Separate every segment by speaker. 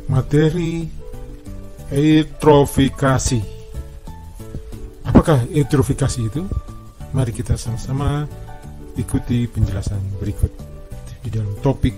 Speaker 1: Materi eutrofikasi. Apakah eutrofikasi itu? Mari kita sama-sama ikuti penjelasan berikut di dalam topik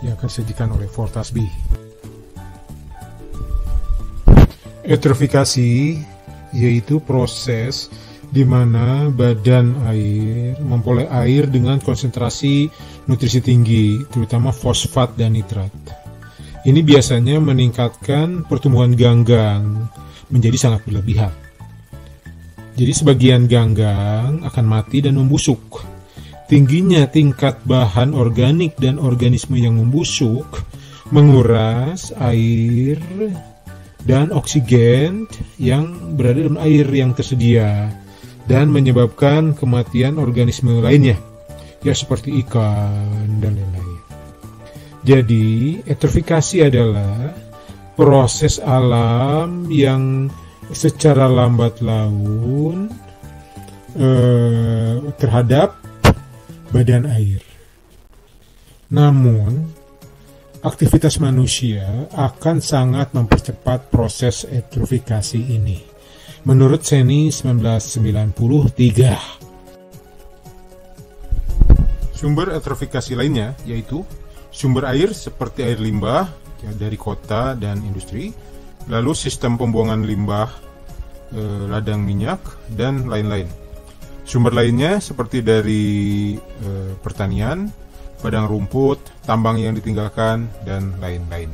Speaker 1: yang akan disajikan oleh Fortasbi. Eutrofikasi yaitu proses di mana badan air memperoleh air dengan konsentrasi nutrisi tinggi, terutama fosfat dan nitrat. Ini biasanya meningkatkan pertumbuhan ganggang menjadi sangat berlebihan. Jadi sebagian ganggang akan mati dan membusuk. Tingginya tingkat bahan organik dan organisme yang membusuk menguras air dan oksigen yang berada dalam air yang tersedia dan menyebabkan kematian organisme lainnya, ya seperti ikan dan lain-lain. Jadi, eutrofikasi adalah proses alam yang secara lambat laun terhadap badan air. Namun, aktivitas manusia akan sangat mempercepat proses eutrofikasi ini. Menurut Seni 1993. Sumber eutrofikasi lainnya yaitu sumber air seperti air limbah ya, dari kota dan industri, lalu sistem pembuangan limbah, ladang minyak, dan lain-lain. Sumber lainnya seperti dari pertanian, padang rumput, tambang yang ditinggalkan, dan lain-lain.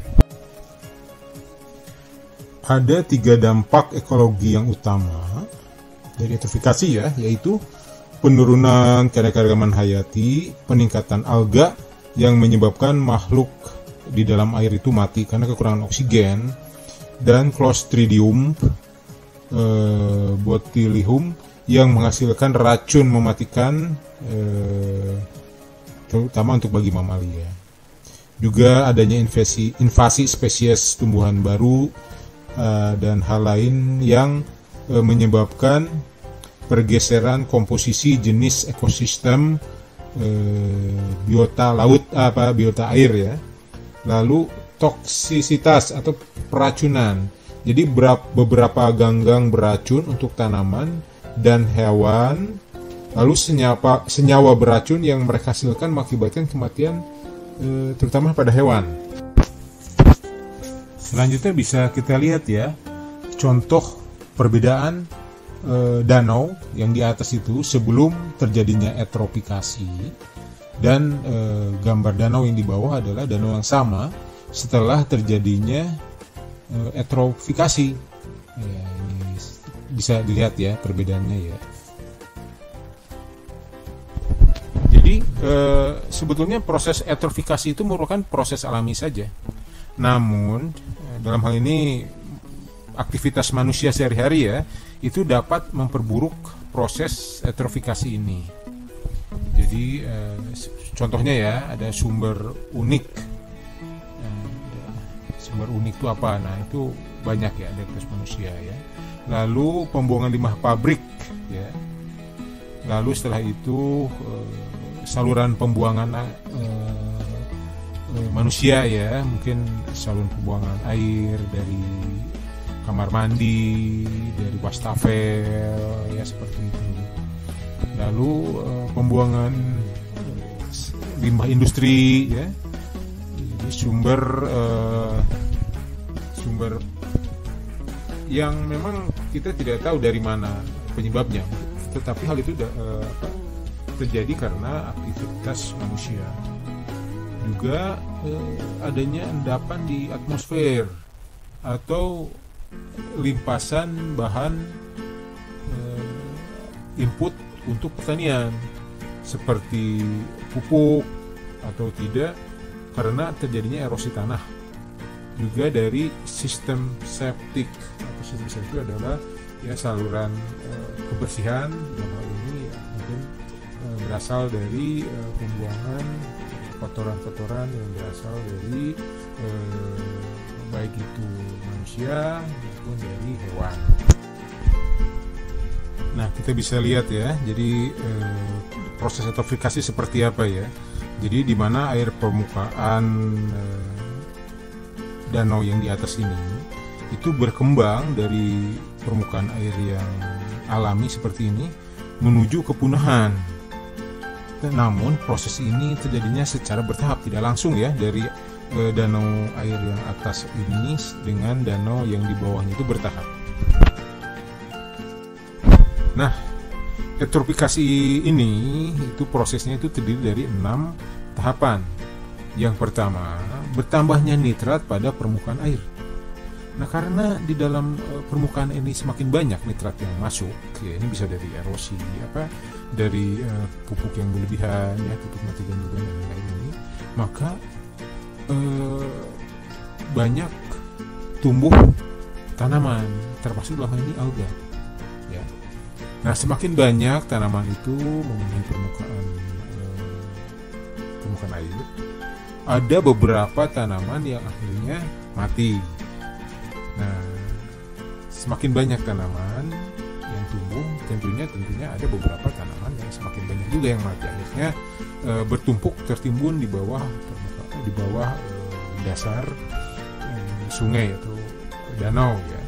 Speaker 1: Ada 3 dampak ekologi yang utama dari eutrofikasi ya, yaitu penurunan keanekaragaman hayati, peningkatan alga yang menyebabkan makhluk di dalam air itu mati karena kekurangan oksigen, dan Clostridium botulinum yang menghasilkan racun mematikan, terutama untuk bagi mamalia. Juga adanya invasi spesies tumbuhan baru dan hal lain yang menyebabkan pergeseran komposisi jenis ekosistem biota laut, biota air ya. Lalu toksisitas atau peracunan. Jadi beberapa ganggang beracun untuk tanaman dan hewan. Lalu senyawa beracun yang mereka hasilkan mengakibatkan kematian terutama pada hewan. Selanjutnya bisa kita lihat ya contoh perbedaan danau yang di atas itu sebelum terjadinya eutrofikasi, dan gambar danau yang di bawah adalah danau yang sama setelah terjadinya eutrofikasi. Ya, ini bisa dilihat ya perbedaannya ya. Jadi sebetulnya proses eutrofikasi itu merupakan proses alami saja. Namun dalam hal ini aktivitas manusia sehari-hari ya itu dapat memperburuk proses eutrofikasi ini. Jadi contohnya ya ada sumber unik. Sumber unik itu apa? Nah itu banyak ya ada aktivitas manusia ya. Lalu pembuangan limbah pabrik ya. Lalu setelah itu saluran pembuangan manusia ya, mungkin saluran pembuangan air dari kamar mandi, dari wastafel ya seperti itu. Lalu pembuangan limbah industri ya. Jadi sumber yang memang kita tidak tahu dari mana penyebabnya, tetapi hal itu terjadi karena aktivitas manusia. Juga adanya endapan di atmosfer atau limpasan bahan input untuk pertanian seperti pupuk atau tidak karena terjadinya erosi tanah. Juga dari sistem septik atau sistem septik adalah ya saluran kebersihan, dalam hal ini ya, mungkin berasal dari pembuangan kotoran-kotoran yang berasal dari baik itu manusia maupun dari hewan. Nah kita bisa lihat ya, jadi proses eutrofikasi seperti apa ya. Jadi di mana air permukaan danau yang di atas ini itu berkembang dari permukaan air yang alami seperti ini menuju kepunahan. Namun proses ini terjadinya secara bertahap, tidak langsung ya, dari danau air yang atas ini dengan danau yang di bawahnya itu bertahap. Nah, eutrofikasi ini itu prosesnya itu terdiri dari 6 tahapan. Yang pertama, bertambahnya nitrat pada permukaan air. Nah, karena di dalam permukaan ini semakin banyak nitrat yang masuk, ya, ini bisa dari erosi, dari pupuk yang berlebihan, ya, pupuk mati gandum dan lain-lain ini, maka banyak tumbuh tanaman, termasuk dalam hal ini alga. Ya. Nah, semakin banyak tanaman itu memenuhi permukaan air, ada beberapa tanaman yang akhirnya mati. Nah, semakin banyak tanaman yang tumbuh, tentunya ada beberapa tanaman yang semakin banyak juga yang mati. Akhirnya bertumpuk tertimbun di bawah dasar sungai atau danau ya.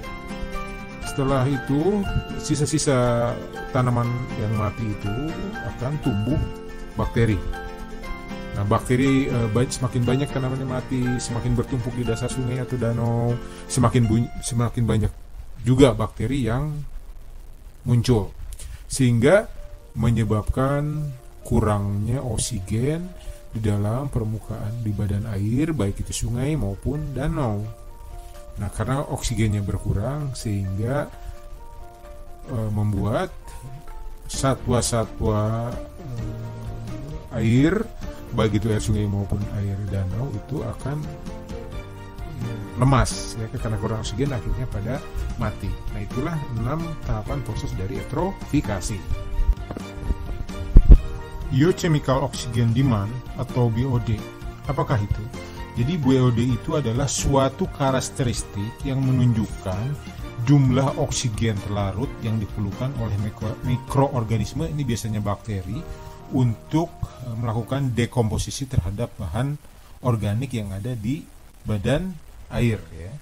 Speaker 1: Setelah itu sisa-sisa tanaman yang mati itu akan tumbuh bakteri. Nah, bakteri semakin banyak tanamannya mati, semakin bertumpuk di dasar sungai atau danau, semakin banyak juga bakteri yang muncul, sehingga menyebabkan kurangnya oksigen di dalam permukaan di badan air, baik itu sungai maupun danau. Nah, karena oksigennya berkurang sehingga membuat satwa-satwa air, baik itu air sungai maupun air danau, itu akan lemas ya, karena kurang oksigen, akhirnya pada mati. Nah, itulah 6 tahapan proses dari eutrofikasi. Biochemical Oxygen Demand atau BOD, apakah itu? Jadi BOD itu adalah suatu karakteristik yang menunjukkan jumlah oksigen terlarut yang diperlukan oleh mikroorganisme, ini biasanya bakteri, untuk melakukan dekomposisi terhadap bahan organik yang ada di badan air ya.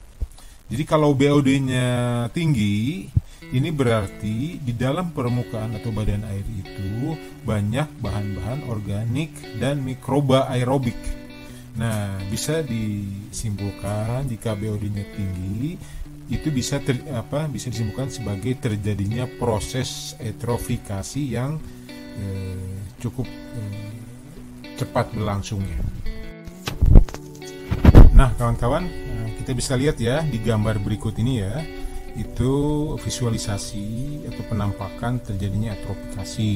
Speaker 1: Jadi kalau BOD-nya tinggi, ini berarti di dalam permukaan atau badan air itu banyak bahan-bahan organik dan mikroba aerobik. Nah, bisa disimpulkan jika BOD-nya tinggi, itu bisa disimpulkan sebagai terjadinya proses eutrofikasi yang cukup cepat berlangsungnya. Nah, kawan-kawan, kita bisa lihat ya di gambar berikut ini ya, itu visualisasi atau penampakan terjadinya eutrofikasi.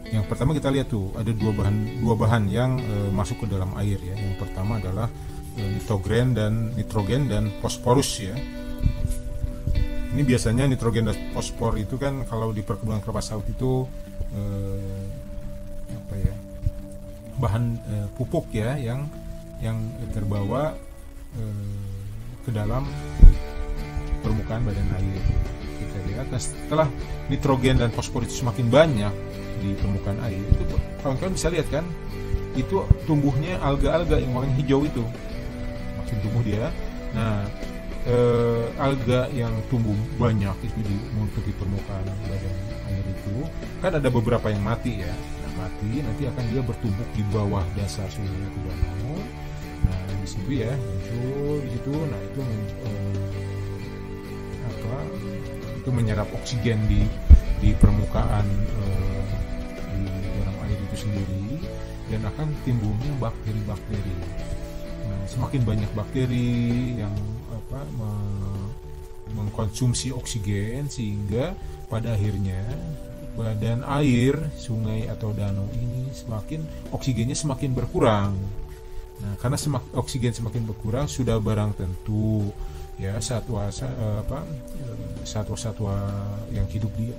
Speaker 1: Yang pertama kita lihat tuh ada dua bahan yang masuk ke dalam air ya. Yang pertama adalah nitrogen dan fosforus ya. Ini biasanya nitrogen dan fosfor itu kan kalau di perkebunan kelapa sawit itu bahan pupuk ya yang terbawa ke dalam permukaan badan air. Kita lihat, nah, setelah nitrogen dan fosfor itu semakin banyak di permukaan air, itu kawan-kawan bisa lihat kan, itu tumbuhnya alga-alga yang warna hijau itu, makin tumbuh dia. Nah, alga yang tumbuh banyak itu menutupi permukaan badan air itu kan ada beberapa yang mati ya. Nah, mati nanti akan dia bertumpuk di bawah dasar sungai atau danau. Nah, di situ ya muncul di situ. Nah, itu menyerap oksigen di permukaan di dalam air itu sendiri, dan akan timbulnya bakteri-bakteri. Nah, semakin banyak bakteri yang mengkonsumsi oksigen, sehingga pada akhirnya badan air sungai atau danau ini oksigennya semakin berkurang. Nah, karena oksigen semakin berkurang, sudah barang tentu ya satwa-satwa yang hidup di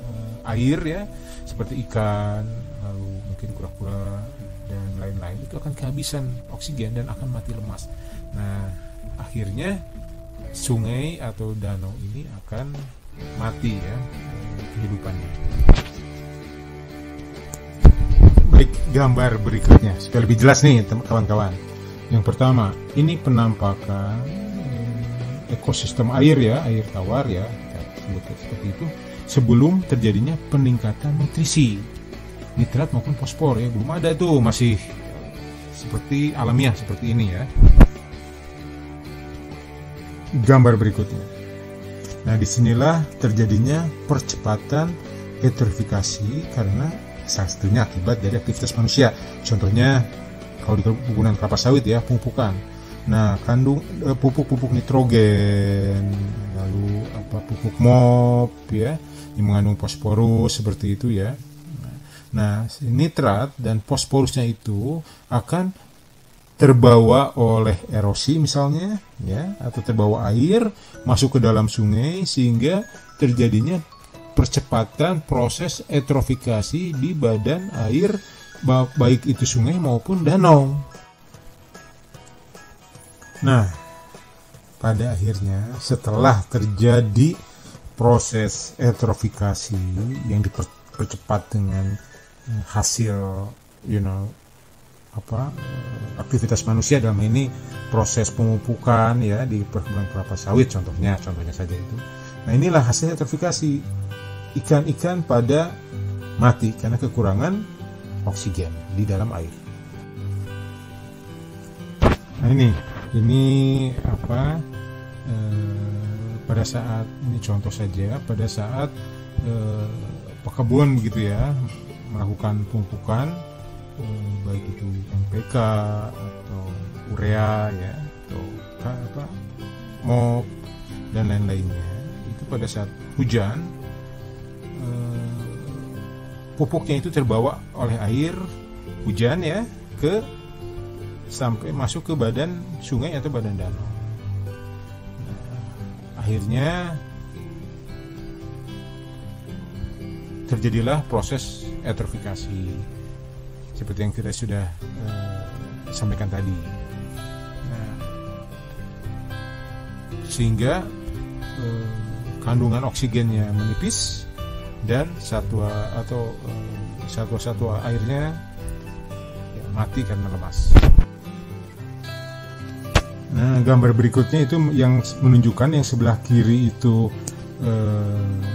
Speaker 1: air ya, seperti ikan, lalu mungkin kura-kura dan lain-lain, itu akan kehabisan oksigen dan akan mati lemas. Nah, akhirnya sungai atau danau ini akan mati ya kehidupannya. Baik, gambar berikutnya supaya lebih jelas nih kawan-kawan. Yang pertama, ini penampakan ekosistem air ya, air tawar ya, kita sebut seperti itu, sebelum terjadinya peningkatan nutrisi nitrat maupun fosfor ya, belum ada tuh, masih seperti alamiah seperti ini ya. Gambar berikutnya. Nah, disinilah terjadinya percepatan eutrofifikasi karena salah satunya akibat dari aktivitas manusia. Contohnya kalau di perkebunan kelapa sawit ya, pemupukan. Nah, kandung pupuk-pupuk nitrogen, lalu pupuk MOP ya, yang mengandung fosforus seperti itu ya. Nah, nitrat dan fosforusnya itu akan terbawa oleh erosi misalnya ya, atau terbawa air masuk ke dalam sungai sehingga terjadinya percepatan proses eutrofikasi di badan air baik itu sungai maupun danau. Nah, pada akhirnya setelah terjadi proses eutrofikasi yang dipercepat dengan hasil aktivitas manusia, dalam ini proses pemupukan ya di perkebunan kelapa sawit contohnya saja itu. Nah, inilah hasil eutrofikasi. Ikan-ikan pada mati karena kekurangan oksigen di dalam air. Nah, ini pada saat ini contoh saja, pada saat pekebun gitu ya melakukan pemupukan, baik itu NPK atau urea ya, atau MOP dan lain-lainnya, itu pada saat hujan pupuknya itu terbawa oleh air hujan ya sampai masuk ke badan sungai atau badan danau. Nah, akhirnya terjadilah proses eutrofikasi seperti yang kita sudah sampaikan tadi. Nah, sehingga kandungan oksigennya menipis dan satwa-satwa airnya ya, mati karena lemas. Nah, gambar berikutnya itu yang menunjukkan yang sebelah kiri itu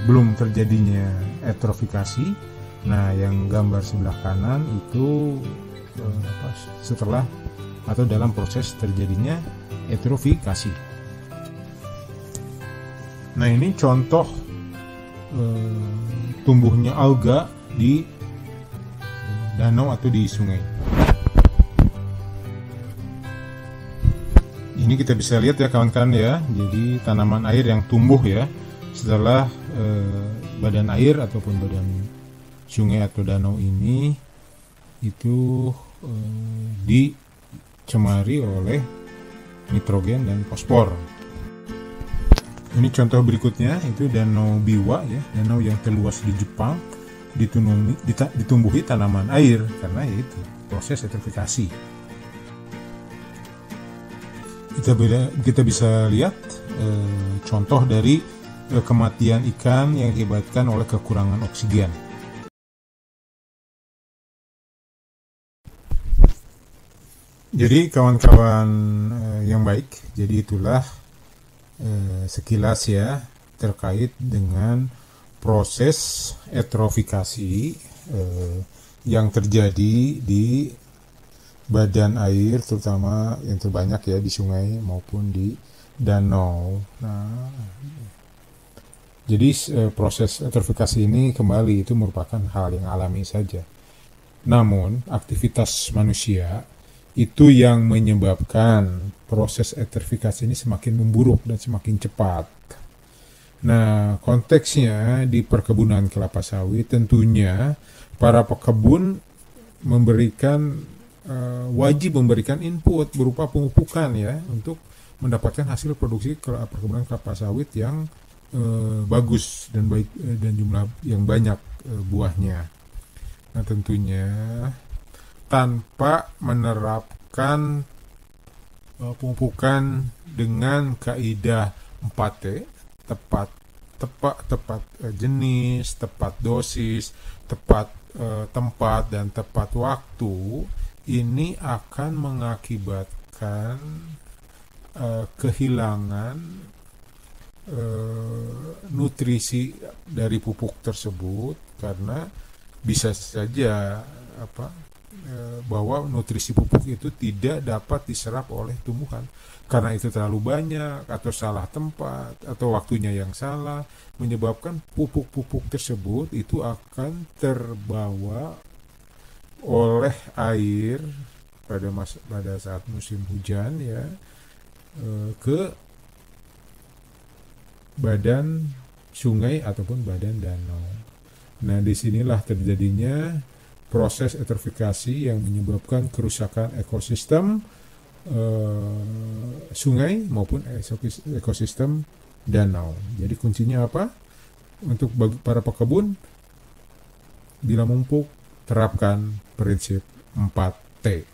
Speaker 1: belum terjadinya eutrofikasi. Nah, yang gambar sebelah kanan itu setelah atau dalam proses terjadinya eutrofikasi. Nah, ini contoh tumbuhnya alga di danau atau di sungai. Ini kita bisa lihat ya kawan-kawan ya, jadi tanaman air yang tumbuh ya setelah badan air ataupun badan sungai atau danau ini itu dicemari oleh nitrogen dan fosfor. Ini contoh berikutnya itu Danau Biwa ya, danau yang terluas di Jepang, ditumbuhi tanaman air karena itu proses eutrofikasi. Kita bisa lihat contoh dari kematian ikan yang diakibatkan oleh kekurangan oksigen. Jadi kawan-kawan yang baik, jadi itulah sekilas ya terkait dengan proses eutrofikasi yang terjadi di badan air, terutama yang terbanyak ya di sungai maupun di danau. Nah, jadi proses eutrofikasi ini kembali itu merupakan hal yang alami saja. Namun aktivitas manusia itu yang menyebabkan proses eutrofikasi ini semakin memburuk dan semakin cepat. Nah, konteksnya di perkebunan kelapa sawit tentunya para pekebun wajib memberikan input berupa pemupukan ya untuk mendapatkan hasil produksi perkebunan kelapa sawit yang bagus dan baik dan jumlah yang banyak buahnya. Nah, tentunya tanpa menerapkan pemupukan dengan kaidah 4T, tepat jenis, tepat dosis, tepat tempat, dan tepat waktu, ini akan mengakibatkan kehilangan nutrisi dari pupuk tersebut, karena bisa saja bahwa nutrisi pupuk itu tidak dapat diserap oleh tumbuhan karena itu terlalu banyak atau salah tempat atau waktunya yang salah, menyebabkan pupuk-pupuk tersebut itu akan terbawa oleh air pada saat musim hujan ya, ke badan sungai ataupun badan danau. Nah, disinilah terjadinya proses eutrofikasi yang menyebabkan kerusakan ekosistem sungai maupun ekosistem danau. Jadi kuncinya apa? Untuk para pekebun, bila mumpuk terapkan prinsip 4T.